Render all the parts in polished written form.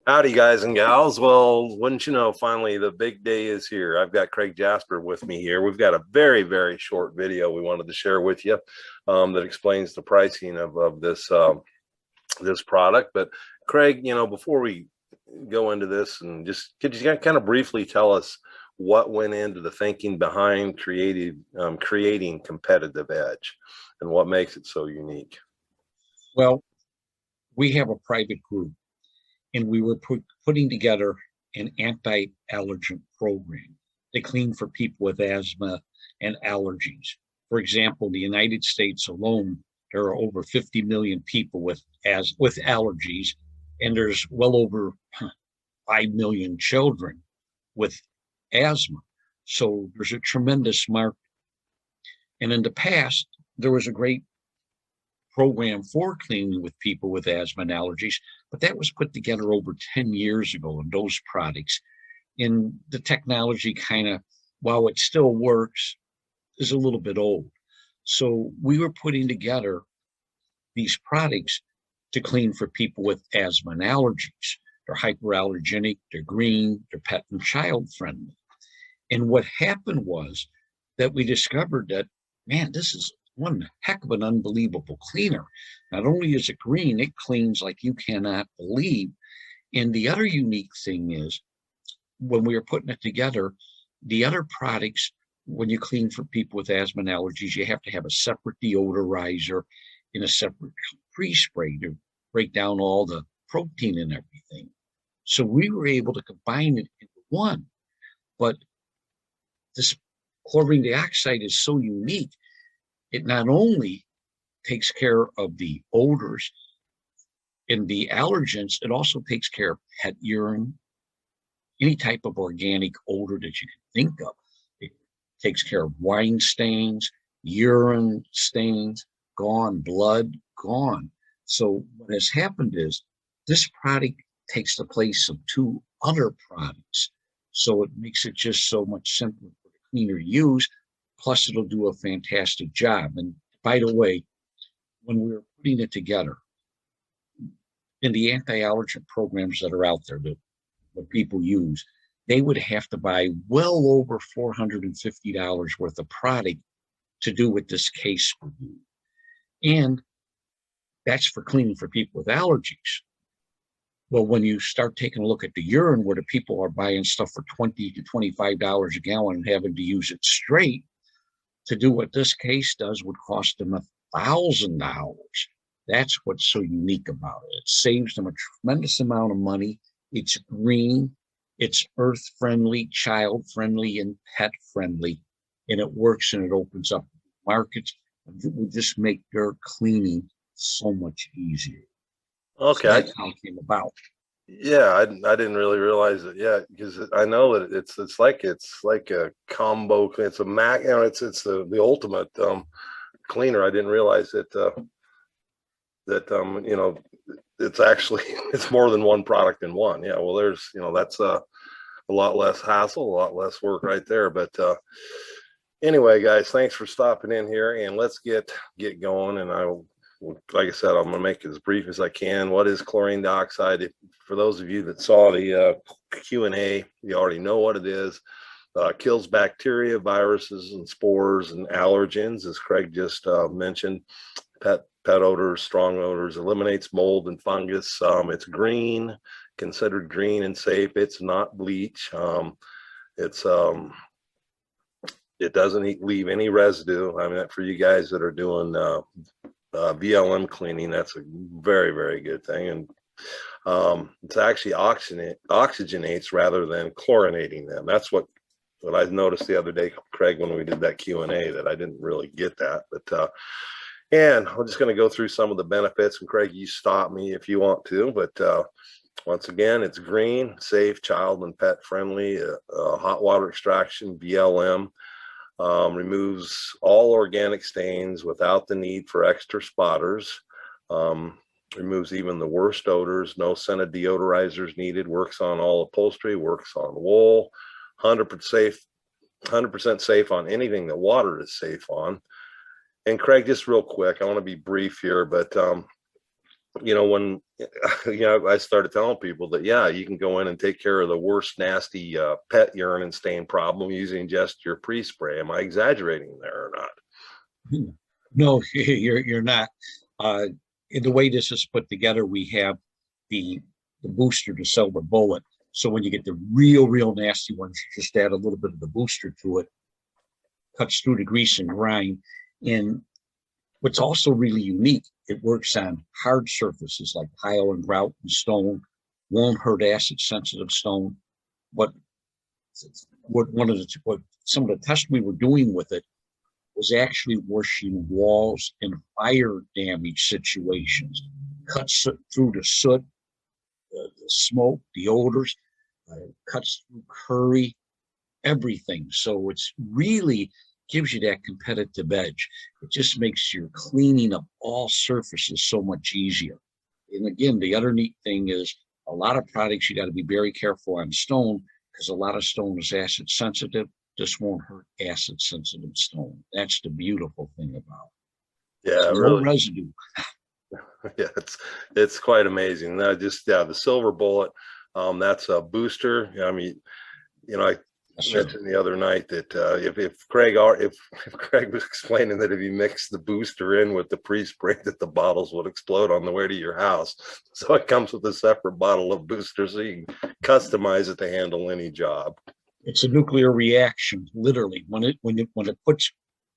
Howdy, guys and gals. Well, wouldn't you know, finally the big day is here. I've got Craig Jasper with me here. We've got a very, very short video we wanted to share with you that explains the pricing of this product. But Craig, before we go into this, and just could you kind of briefly tell us what went into the thinking behind creating competitive edge and what makes it so unique? Well, we have a private group, and we were putting together an anti-allergen program to clean for people with asthma and allergies. For example, in the United States alone, there are over 50 million people with allergies, and there's well over 5 million children with asthma. So there's a tremendous market. And in the past, there was a great program for cleaning with people with asthma and allergies, but that was put together over 10 years ago, and those products in the technology kind of, while it still works, is a little bit old. So we were putting together these products to clean for people with asthma and allergies. They're hyperallergenic, they're green, they're pet and child friendly. And what happened was that we discovered that, man, this is one heck of an unbelievable cleaner. Not only is it green, it cleans like you cannot believe. And the other unique thing is, when we were putting it together, the other products, when you clean for people with asthma and allergies, you have to have a separate deodorizer and a separate pre-spray to break down all the protein and everything. So we were able to combine it into one. But this chlorine dioxide is so unique. It not only takes care of the odors and the allergens, it also takes care of pet urine, any type of organic odor that you can think of. It takes care of wine stains, urine stains, gone, blood, gone. So what has happened is this product takes the place of two other products. So it makes it just so much simpler for the cleaner to use. Plus, it'll do a fantastic job. And by the way, when we were putting it together, in the anti-allergen programs that are out there that people use, they would have to buy well over $450 worth of product to do what this case would do. And that's for cleaning for people with allergies. Well, when you start taking a look at the urine, where the people are buying stuff for $20 to $25 a gallon and having to use it straight, to do what this case does would cost them $1,000. That's what's so unique about it. It saves them a tremendous amount of money. It's green, it's earth friendly, child friendly, and pet friendly. And it works, and it opens up markets. It would just make their cleaning so much easier. So Okay. that's how it came about. Yeah, I didn't really realize it yet, because I know that it's like a combo. It's a Mac, it's the ultimate cleaner. I didn't realize that it's actually it's more than one product in one. Yeah, well, there's that's a lot less hassle, a lot less work right there. But anyway, guys, thanks for stopping in here, and let's get going. And like I said, I'm going to make it as brief as I can. What is chlorine dioxide? For those of you that saw the Q&A, you already know what it is. Kills bacteria, viruses, and spores and allergens, as Craig just mentioned. Pet odors, strong odors, eliminates mold and fungus. It's green, considered green and safe. It's not bleach. It doesn't leave any residue. I mean, for you guys that are doing VLM cleaning, that's a very, very good thing. And it's actually oxygenates rather than chlorinating them. That's what I noticed the other day, Craig, when we did that Q&A, that I didn't really get that. But and I'm just going to go through some of the benefits, and Craig, you stop me if you want to. But once again, it's green, safe, child and pet friendly, hot water extraction, VLM. Removes all organic stains without the need for extra spotters. Removes even the worst odors. No scented deodorizers needed. Works on all upholstery. Works on wool. 100% safe. 100% safe on anything that water is safe on. And Craig, just real quick, I want to be brief here, but when I started telling people that, yeah, you can go in and take care of the worst nasty pet urine and stain problem using just your pre-spray. Am I exaggerating there or not? No, you're not. In the way this is put together, we have the booster, the silver bullet. So when you get the real nasty ones, you just add a little bit of the booster to it, cuts through the grease and grime. And what's also really unique, it works on hard surfaces like tile and grout and stone, won't hurt acid sensitive stone. What some of the tests we were doing with it was actually washing walls in fire damage situations, cuts through the soot, the smoke, the odors, cuts through curry, everything. So it's really gives you that competitive edge. It just makes your cleaning of all surfaces so much easier. And again, the other neat thing is a lot of products you got to be very careful on stone because a lot of stone is acid sensitive. This won't hurt acid sensitive stone. That's the beautiful thing about it. Yeah, So really. no residue. Yeah, it's quite amazing. The silver bullet, that's a booster. I mean, I mentioned the other night that if Craig was explaining that if you mix the booster in with the pre-spray, that the bottles would explode on the way to your house. So it comes with a separate bottle of booster, so you can customize it to handle any job. It's a nuclear reaction, literally. When it puts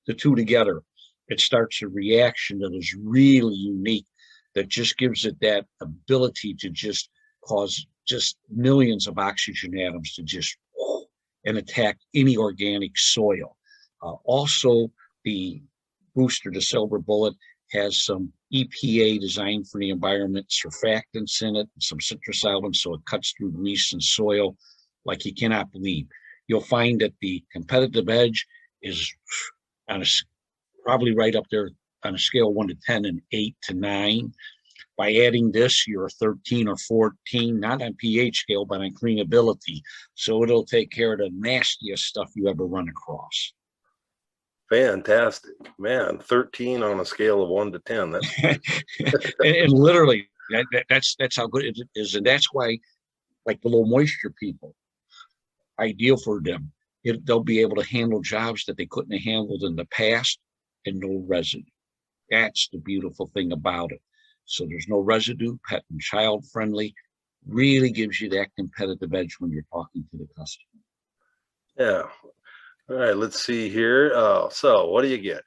the two together, it starts a reaction that is really unique, that just gives it that ability to just cause just millions of oxygen atoms to just and attack any organic soil. Also, the booster, the silver bullet, has some EPA designed for the environment surfactants in it, some citrus solvents, so it cuts through grease and soil like you cannot believe. You'll find that the competitive edge is on probably right up there on a scale of 1 to 10 and 8 to 9. By adding this, you're a 13 or 14, not on pH scale, but on cleanability. So it'll take care of the nastiest stuff you ever run across. Fantastic, man. 13 on a scale of 1 to 10. And literally, that's how good it is. And that's why, like the low moisture people, ideal for them. They'll be able to handle jobs that they couldn't have handled in the past and no residue. That's the beautiful thing about it. So there's no residue, pet and child friendly, really gives you that competitive edge when you're talking to the customer. Yeah. All right, let's see here. So what do you get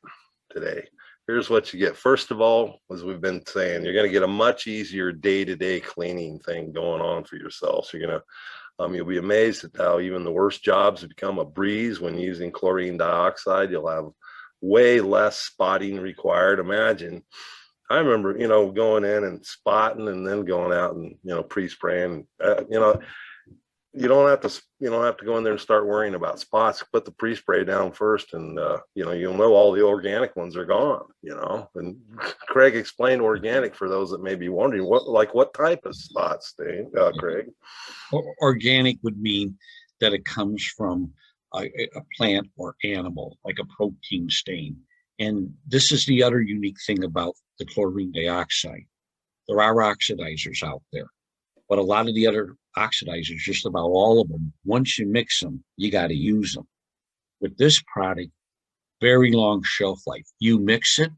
today? Here's what you get. First of all, as we've been saying, you're going to get a much easier day-to-day cleaning thing going on for yourself. So you're going to, you'll be amazed at how even the worst jobs have become a breeze when using chlorine dioxide. You'll have way less spotting required. Imagine, I remember, going in and spotting and then going out and, pre-spraying, you don't have to go in there and start worrying about spots. Put the pre-spray down first and, you'll know all the organic ones are gone, and Craig explained organic for those that may be wondering what type of spots, Craig? Organic would mean that it comes from a plant or animal, like a protein stain. And this is the other unique thing about the chlorine dioxide. There are oxidizers out there, but a lot of the other oxidizers, just about all of them, once you mix them, you got to use them. With this product, very long shelf life. You mix it,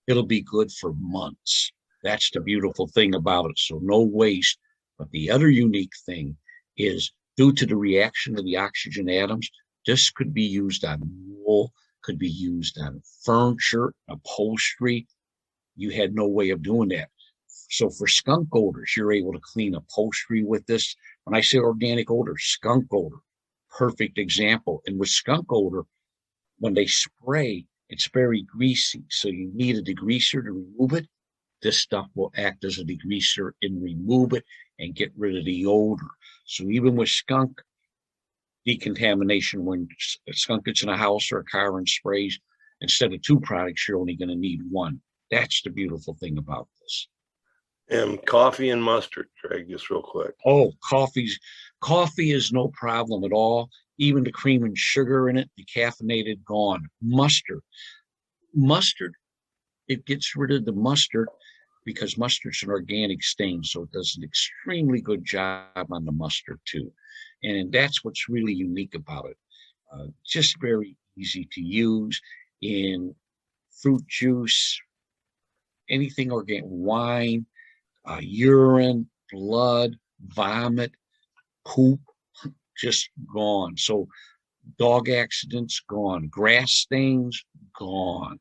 it'll be good for months. That's the beautiful thing about it. So no waste. But the other unique thing is due to the reaction of the oxygen atoms, this could be used on wool, could be used on furniture, upholstery. You had no way of doing that. So for skunk odors, you're able to clean upholstery with this. When I say organic odor, skunk odor, perfect example. And with skunk odor, when they spray, it's very greasy. So you need a degreaser to remove it. This stuff will act as a degreaser and remove it and get rid of the odor. So even with skunk decontamination, when a skunk gets in a house or a car and sprays, instead of 2 products, you're only going to need 1. That's the beautiful thing about this. And coffee and mustard, Craig, just real quick. Oh, coffee is no problem at all. Even the cream and sugar in it, the caffeinated, gone. Mustard, it gets rid of the mustard because mustard's an organic stain, so it does an extremely good job on the mustard too. And that's what's really unique about it. Just very easy to use in fruit juice, anything organic, wine, urine, blood, vomit, poop, just gone. So dog accidents, gone. Grass stains, gone.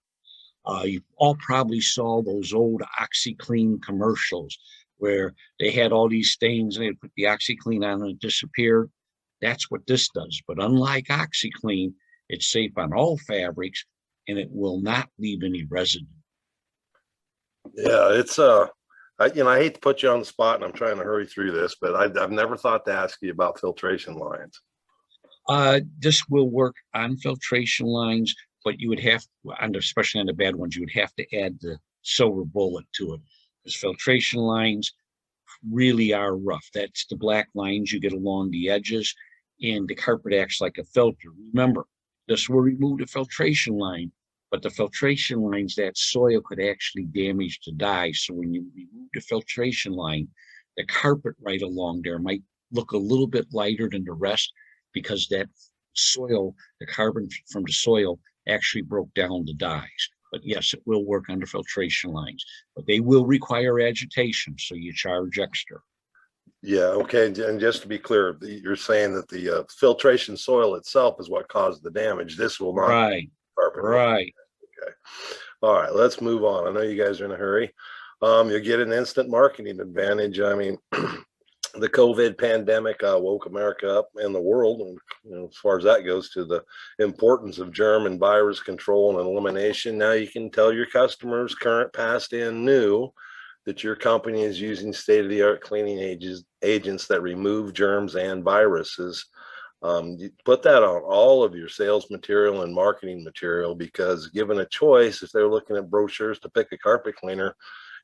You all probably saw those old OxyClean commercials where they had all these stains and they put the OxyClean on and it disappeared. That's what this does. But unlike OxyClean, it's safe on all fabrics and it will not leave any residue. Yeah, it's I hate to put you on the spot, and I'm trying to hurry through this, but I've never thought to ask you about filtration lines. This will work on filtration lines, but you would have, and especially on the bad ones, you would have to add the silver bullet to it, because filtration lines really are rough. That's the black lines you get along the edges, and the carpet acts like a filter. Remember, this will remove the filtration line, but the filtration lines, that soil could actually damage the dye. So when you remove the filtration line, the carpet right along there might look a little bit lighter than the rest because that soil, the carbon from the soil actually broke down the dyes. But yes, it will work under filtration lines, but they will require agitation, so you charge extra. Yeah, okay. And just to be clear, you're saying that the filtration soil itself is what caused the damage. This will not. Right, right. Okay. All right, let's move on. I know you guys are in a hurry. You'll get an instant marketing advantage. I mean, the COVID pandemic woke America up and the world, and as far as that goes, to the importance of germ and virus control and elimination. Now you can tell your customers, current, past, and new, that your company is using state-of-the-art cleaning agents that remove germs and viruses. You put that on all of your sales material and marketing material, because given a choice, if they're looking at brochures to pick a carpet cleaner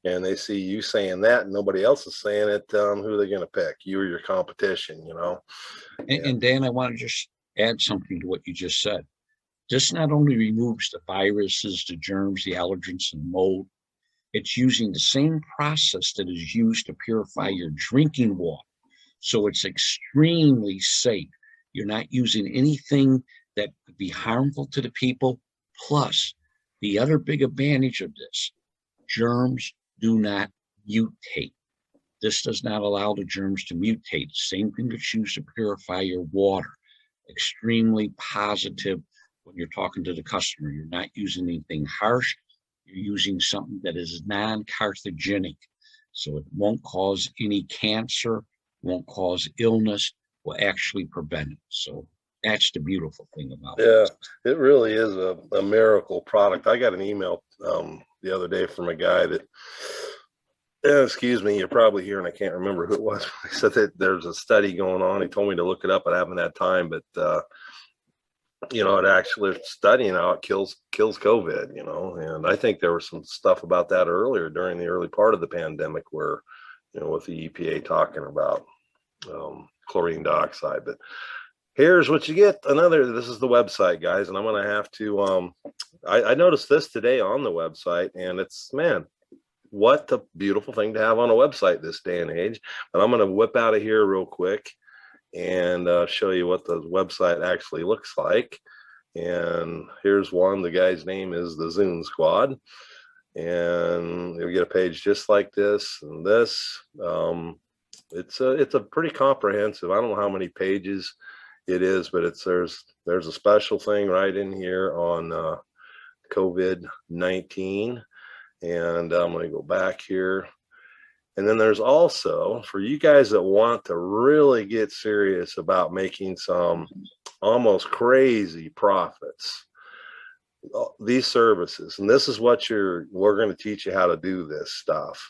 and they see you saying that and nobody else is saying it, who are they going to pick? You or your competition, And Dan, I want to just add something to what you just said. This not only removes the viruses, the germs, the allergens, and mold, it's using the same process that is used to purify your drinking water. So it's extremely safe. You're not using anything that could be harmful to the people. Plus, the other big advantage of this, germs do not mutate. This does not allow the germs to mutate. Same thing that's used to purify your water. Extremely positive when you're talking to the customer. You're not using anything harsh. You're using something that is non-carcinogenic. So it won't cause any cancer, won't cause illness, will actually prevent it. So that's the beautiful thing about it. Yeah, it really is a miracle product. I got an email the other day from a guy that, excuse me, you're probably here and I can't remember who it was. He said that there's a study going on. He told me to look it up. I haven't had time, but it actually studying how it kills COVID, and I think there was some stuff about that earlier during the early part of the pandemic where, with the EPA talking about chlorine dioxide. But here's what you get. This is the website, guys, and I'm going to have to, I noticed this today on the website, and it's, man, what a beautiful thing to have on a website this day and age. But I'm going to whip out of here real quick and show you what the website actually looks like. And here's one. The guy's name is the Zune Squad, and you'll get a page just like this and this. It's a pretty comprehensive. I don't know how many pages it is, but there's a special thing right in here on COVID-19, and I'm going to go back here. And then there's also, for you guys that want to really get serious about making some almost crazy profits, these services, and this is what we're going to teach you how to do this stuff.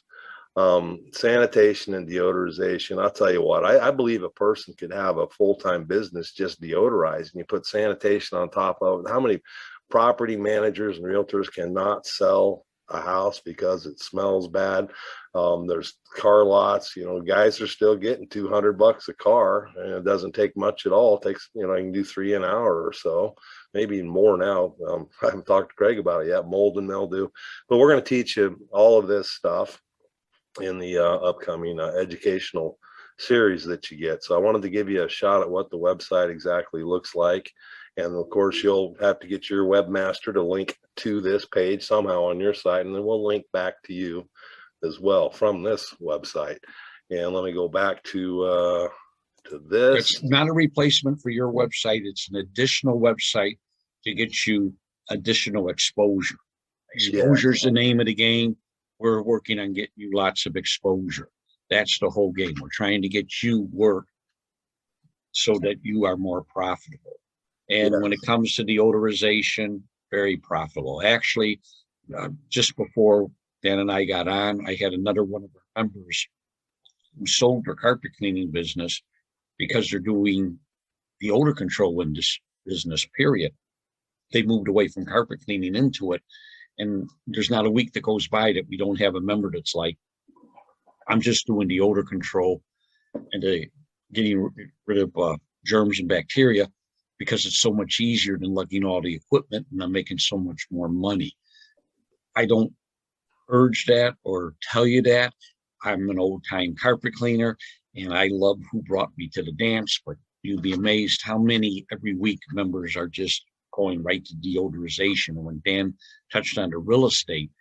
Sanitation and deodorization. I'll tell you what, I believe a person could have a full-time business just deodorizing. You put sanitation on top of it. How many property managers and realtors cannot sell a house because it smells bad? There's car lots, guys are still getting $200 a car, and it doesn't take much at all. It takes, I can do 3 an hour or so, maybe even more now. I haven't talked to Craig about it yet, mold and mildew, but we're going to teach you all of this stuff. in the upcoming educational series that you get. So I wanted to give you a shot at what the website exactly looks like. And of course, you'll have to get your webmaster to link to this page somehow on your site, and then we'll link back to you as well from this website. And let me go back to this. It's not a replacement for your website. It's an additional website to get you additional exposure. Exposure is the name of the game. We're working on getting you lots of exposure. That's the whole game. We're trying to get you work so that you are more profitable. And when it comes to deodorization, very profitable. Actually, just before Dan and I got on, I had another one of our members who sold their carpet cleaning business because they're doing the odor control in this business, period. They moved away from carpet cleaning into it. And there's not a week that goes by that we don't have a member that's like, I'm just doing the odor control and getting rid of germs and bacteria because it's so much easier than lugging all the equipment, and I'm making so much more money. I don't urge that or tell you that. I'm an old-time carpet cleaner, and I love who brought me to the dance, but you'd be amazed how many every week members are just going right to deodorization. And when Dan touched on the real estate,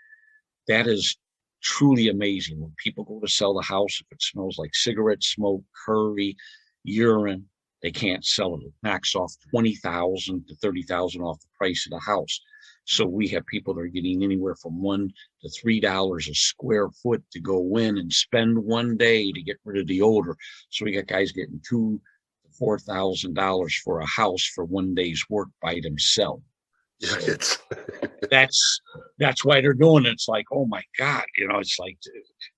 that is truly amazing. When people go to sell the house, if it smells like cigarette smoke, curry, urine, they can't sell it. It knocks off $20,000 to $30,000 off the price of the house. So we have people that are getting anywhere from $1 to $3 a square foot to go in and spend one day to get rid of the odor. So we got guys getting $2,000 to $4,000 for a house for one day's work by themselves. So that's why they're doing it. It's like, oh my God, it's like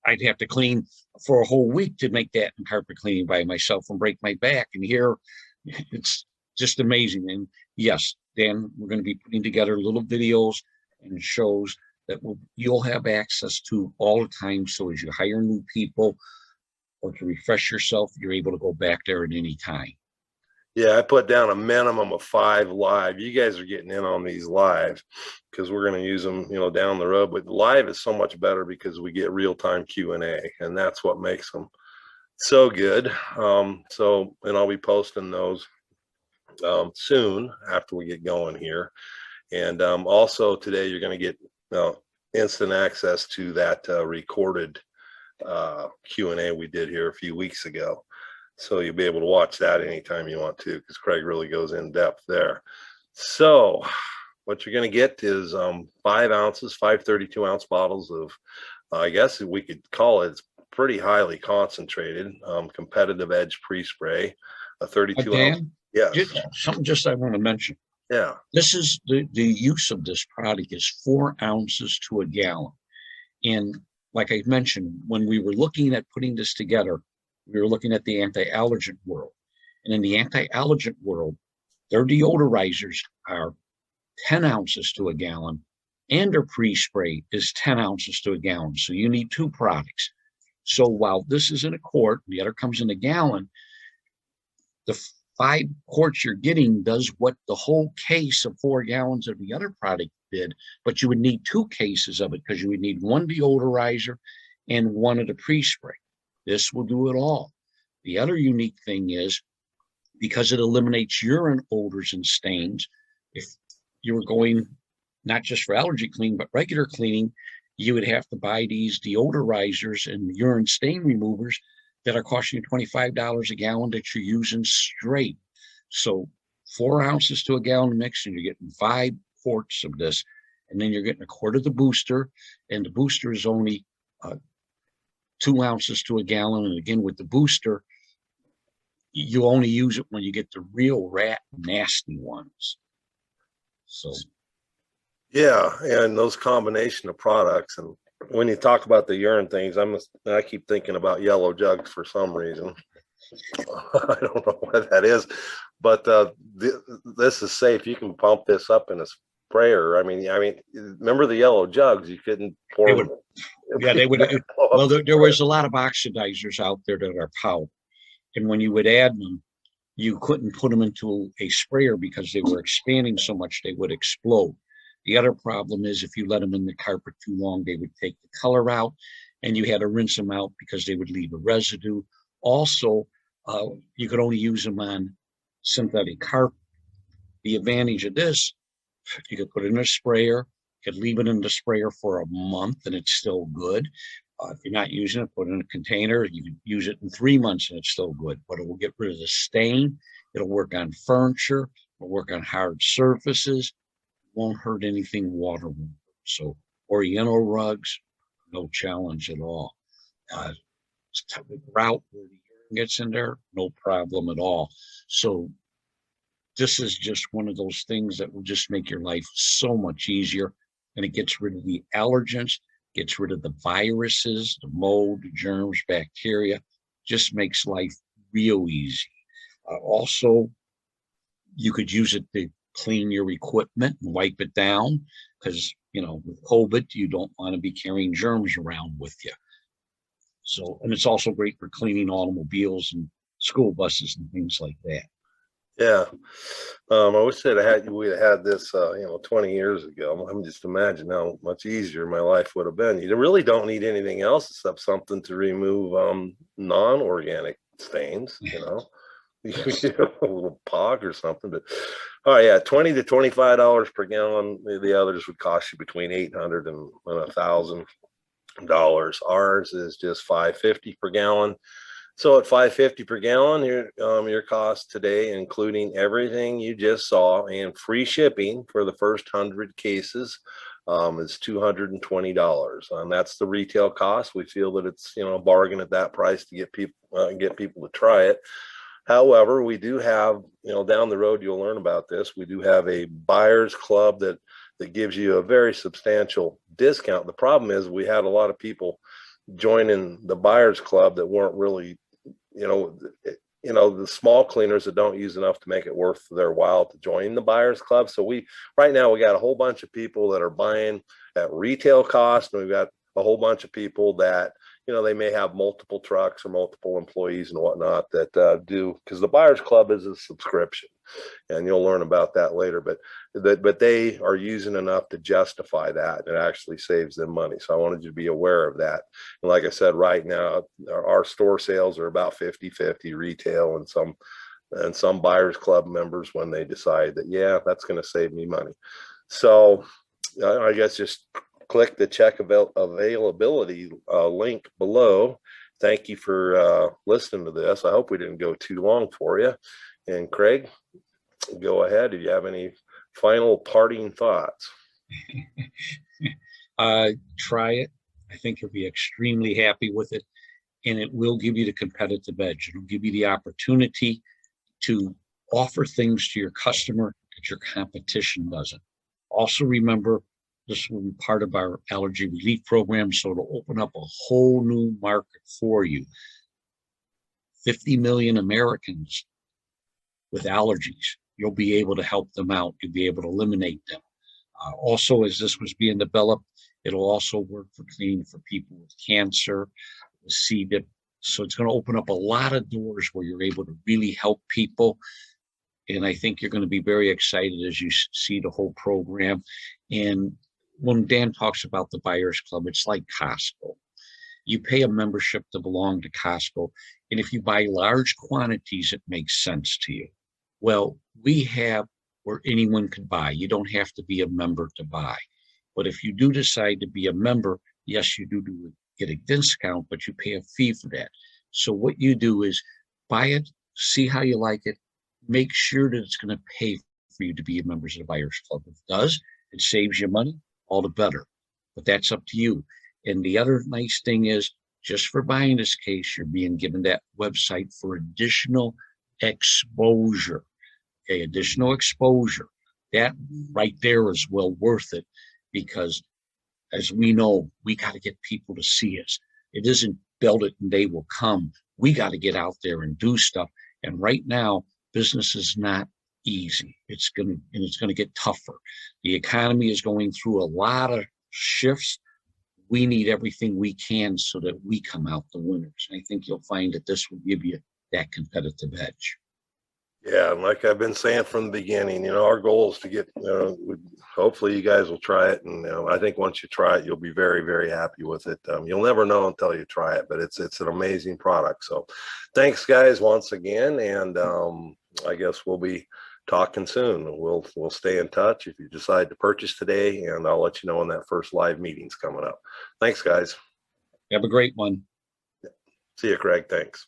I'd have to clean for a whole week to make that in carpet cleaning by myself and break my back. And here it's just amazing. And yes, Dan, we're going to be putting together little videos and shows that you'll have access to all the time. So as you hire new people or to refresh yourself, you're able to go back there at any time. Yeah, I put down a minimum of 5 live. You guys are getting in on these live because we're going to use them, down the road. But live is so much better because we get real-time Q&A, and that's what makes them so good. And I'll be posting those soon after we get going here. And also today you're going to get instant access to that recorded Q&A we did here a few weeks ago. So you'll be able to watch that anytime you want to, because Craig really goes in depth there. So what you're going to get is 5 ounces, 5 32-ounce bottles of, I guess we could call it, it's pretty highly concentrated, competitive edge pre-spray, a 32-ounce. Yeah. Something I want to mention. Yeah. This is the use of this product is 4 ounces to a gallon. And like I mentioned, when we were looking at putting this together, we were looking at the anti-allergen world. And in the anti-allergen world, their deodorizers are 10 ounces to a gallon, and their pre-spray is 10 ounces to a gallon. So you need 2 products. So while this is in a quart, the other comes in a gallon, the 5 quarts you're getting does what the whole case of 4 gallons of the other product did, but you would need 2 cases of it because you would need 1 deodorizer and 1 of the pre-spray. This will do it all. The other unique thing is, because it eliminates urine odors and stains, if you were going not just for allergy cleaning, but regular cleaning, you would have to buy these deodorizers and urine stain removers that are costing you $25 a gallon that you're using straight. So 4 ounces to a gallon mix, and you're getting 5 quarts of this. And then you're getting a quart of the booster, and the booster is only 2 ounces to a gallon. And again, with the booster, you only use it when you get the real rat nasty ones. So yeah, and those combination of products, and when you talk about the urine things, I keep thinking about yellow jugs for some reason. I don't know what that is, but this is safe. You can pump this up in a sprayer. I mean, remember the yellow jugs? You couldn't pour them. Yeah, they would. Well, there was a lot of oxidizers out there that are power, and when you would add them, you couldn't put them into a sprayer because they were expanding so much they would explode. The other problem is if you let them in the carpet too long, they would take the color out, and you had to rinse them out because they would leave a residue. Also, you could only use them on synthetic carpet. The advantage of this, you could put it in a sprayer, you could leave it in the sprayer for a month and it's still good. If you're not using it, put it in a container. You can use it in 3 months and it's still good, but it will get rid of the stain. It'll work on furniture, it'll work on hard surfaces, won't hurt anything waterborne. So Oriental rugs, no challenge at all. Grout where the urine gets in there, no problem at all. So this is just one of those things that will just make your life so much easier. And it gets rid of the allergens, gets rid of the viruses, the mold, the germs, bacteria, just makes life real easy. Also, you could use it to clean your equipment and wipe it down because, with COVID, you don't want to be carrying germs around with you. So, and it's also great for cleaning automobiles and school buses and things like that. Yeah. I wish we'd have had this, 20 years ago. I'm just imagine how much easier my life would have been. You really don't need anything else except something to remove non-organic stains, Yes. A little POG or something. But oh yeah, $20 to $25 per gallon. The others would cost you between $800 and $1,000. Ours is just $5.50 per gallon. So at $5.50 per gallon, your cost today, including everything you just saw and free shipping for the first 100 cases, is $220, and that's the retail cost. We feel that it's a bargain at that price to get people to try it. However, we do have down the road you'll learn about this. We do have a buyers club that gives you a very substantial discount. The problem is we had a lot of people joining the buyers club that weren't really the small cleaners that don't use enough to make it worth their while to join the buyers club. So right now we got a whole bunch of people that are buying at retail cost, and we've got a whole bunch of people that they may have multiple trucks or multiple employees and whatnot that do, because the buyers club is a subscription, and you'll learn about that later. But they are using enough to justify that. It actually saves them money. So I wanted you to be aware of that. And like I said, right now our store sales are about 50-50 retail and some buyers club members when they decide that that's going to save me money. So I guess just click the check availability link below. Thank you for listening to this. I hope we didn't go too long for you. And Craig, go ahead. Do you have any final parting thoughts? Try it. I think you'll be extremely happy with it, and it will give you the competitive edge. It'll give you the opportunity to offer things to your customer that your competition doesn't. Also remember, this will be part of our allergy relief program, so it'll open up a whole new market for you. 50 million Americans with allergies. You'll be able to help them out. You'll be able to eliminate them. Also, as this was being developed, it'll also work for cleaning for people with cancer, with C. diff. So it's going to open up a lot of doors where you're able to really help people. And I think you're going to be very excited as you see the whole program. And when Dan talks about the Buyers Club, it's like Costco. You pay a membership to belong to Costco. And if you buy large quantities, it makes sense to you. Well, we have where anyone can buy. You don't have to be a member to buy. But if you do decide to be a member, yes, you do get a discount, but you pay a fee for that. So what you do is buy it, see how you like it, make sure that it's going to pay for you to be a member of the Buyers Club. If it does, it saves you money, all the better. But that's up to you. And the other nice thing is, just for buying this case, you're being given that website for additional exposure. Okay, additional exposure. That right there is well worth it, because as we know, we got to get people to see us. It isn't build it and they will come. We got to get out there and do stuff. And right now, business is not easy. It's going to get tougher. The economy is going through a lot of shifts. We need everything we can so that we come out the winners. I think you'll find that this will give you that competitive edge. Yeah, and like I've been saying from the beginning, our goal is to get, hopefully you guys will try it. And I think once you try it, you'll be very, very happy with it. You'll never know until you try it, but it's an amazing product. So thanks guys once again. And I guess we'll be talking soon. We'll stay in touch if you decide to purchase today, and I'll let you know when that first live meeting's coming up. Thanks guys. Have a great one. See you, Craig. Thanks.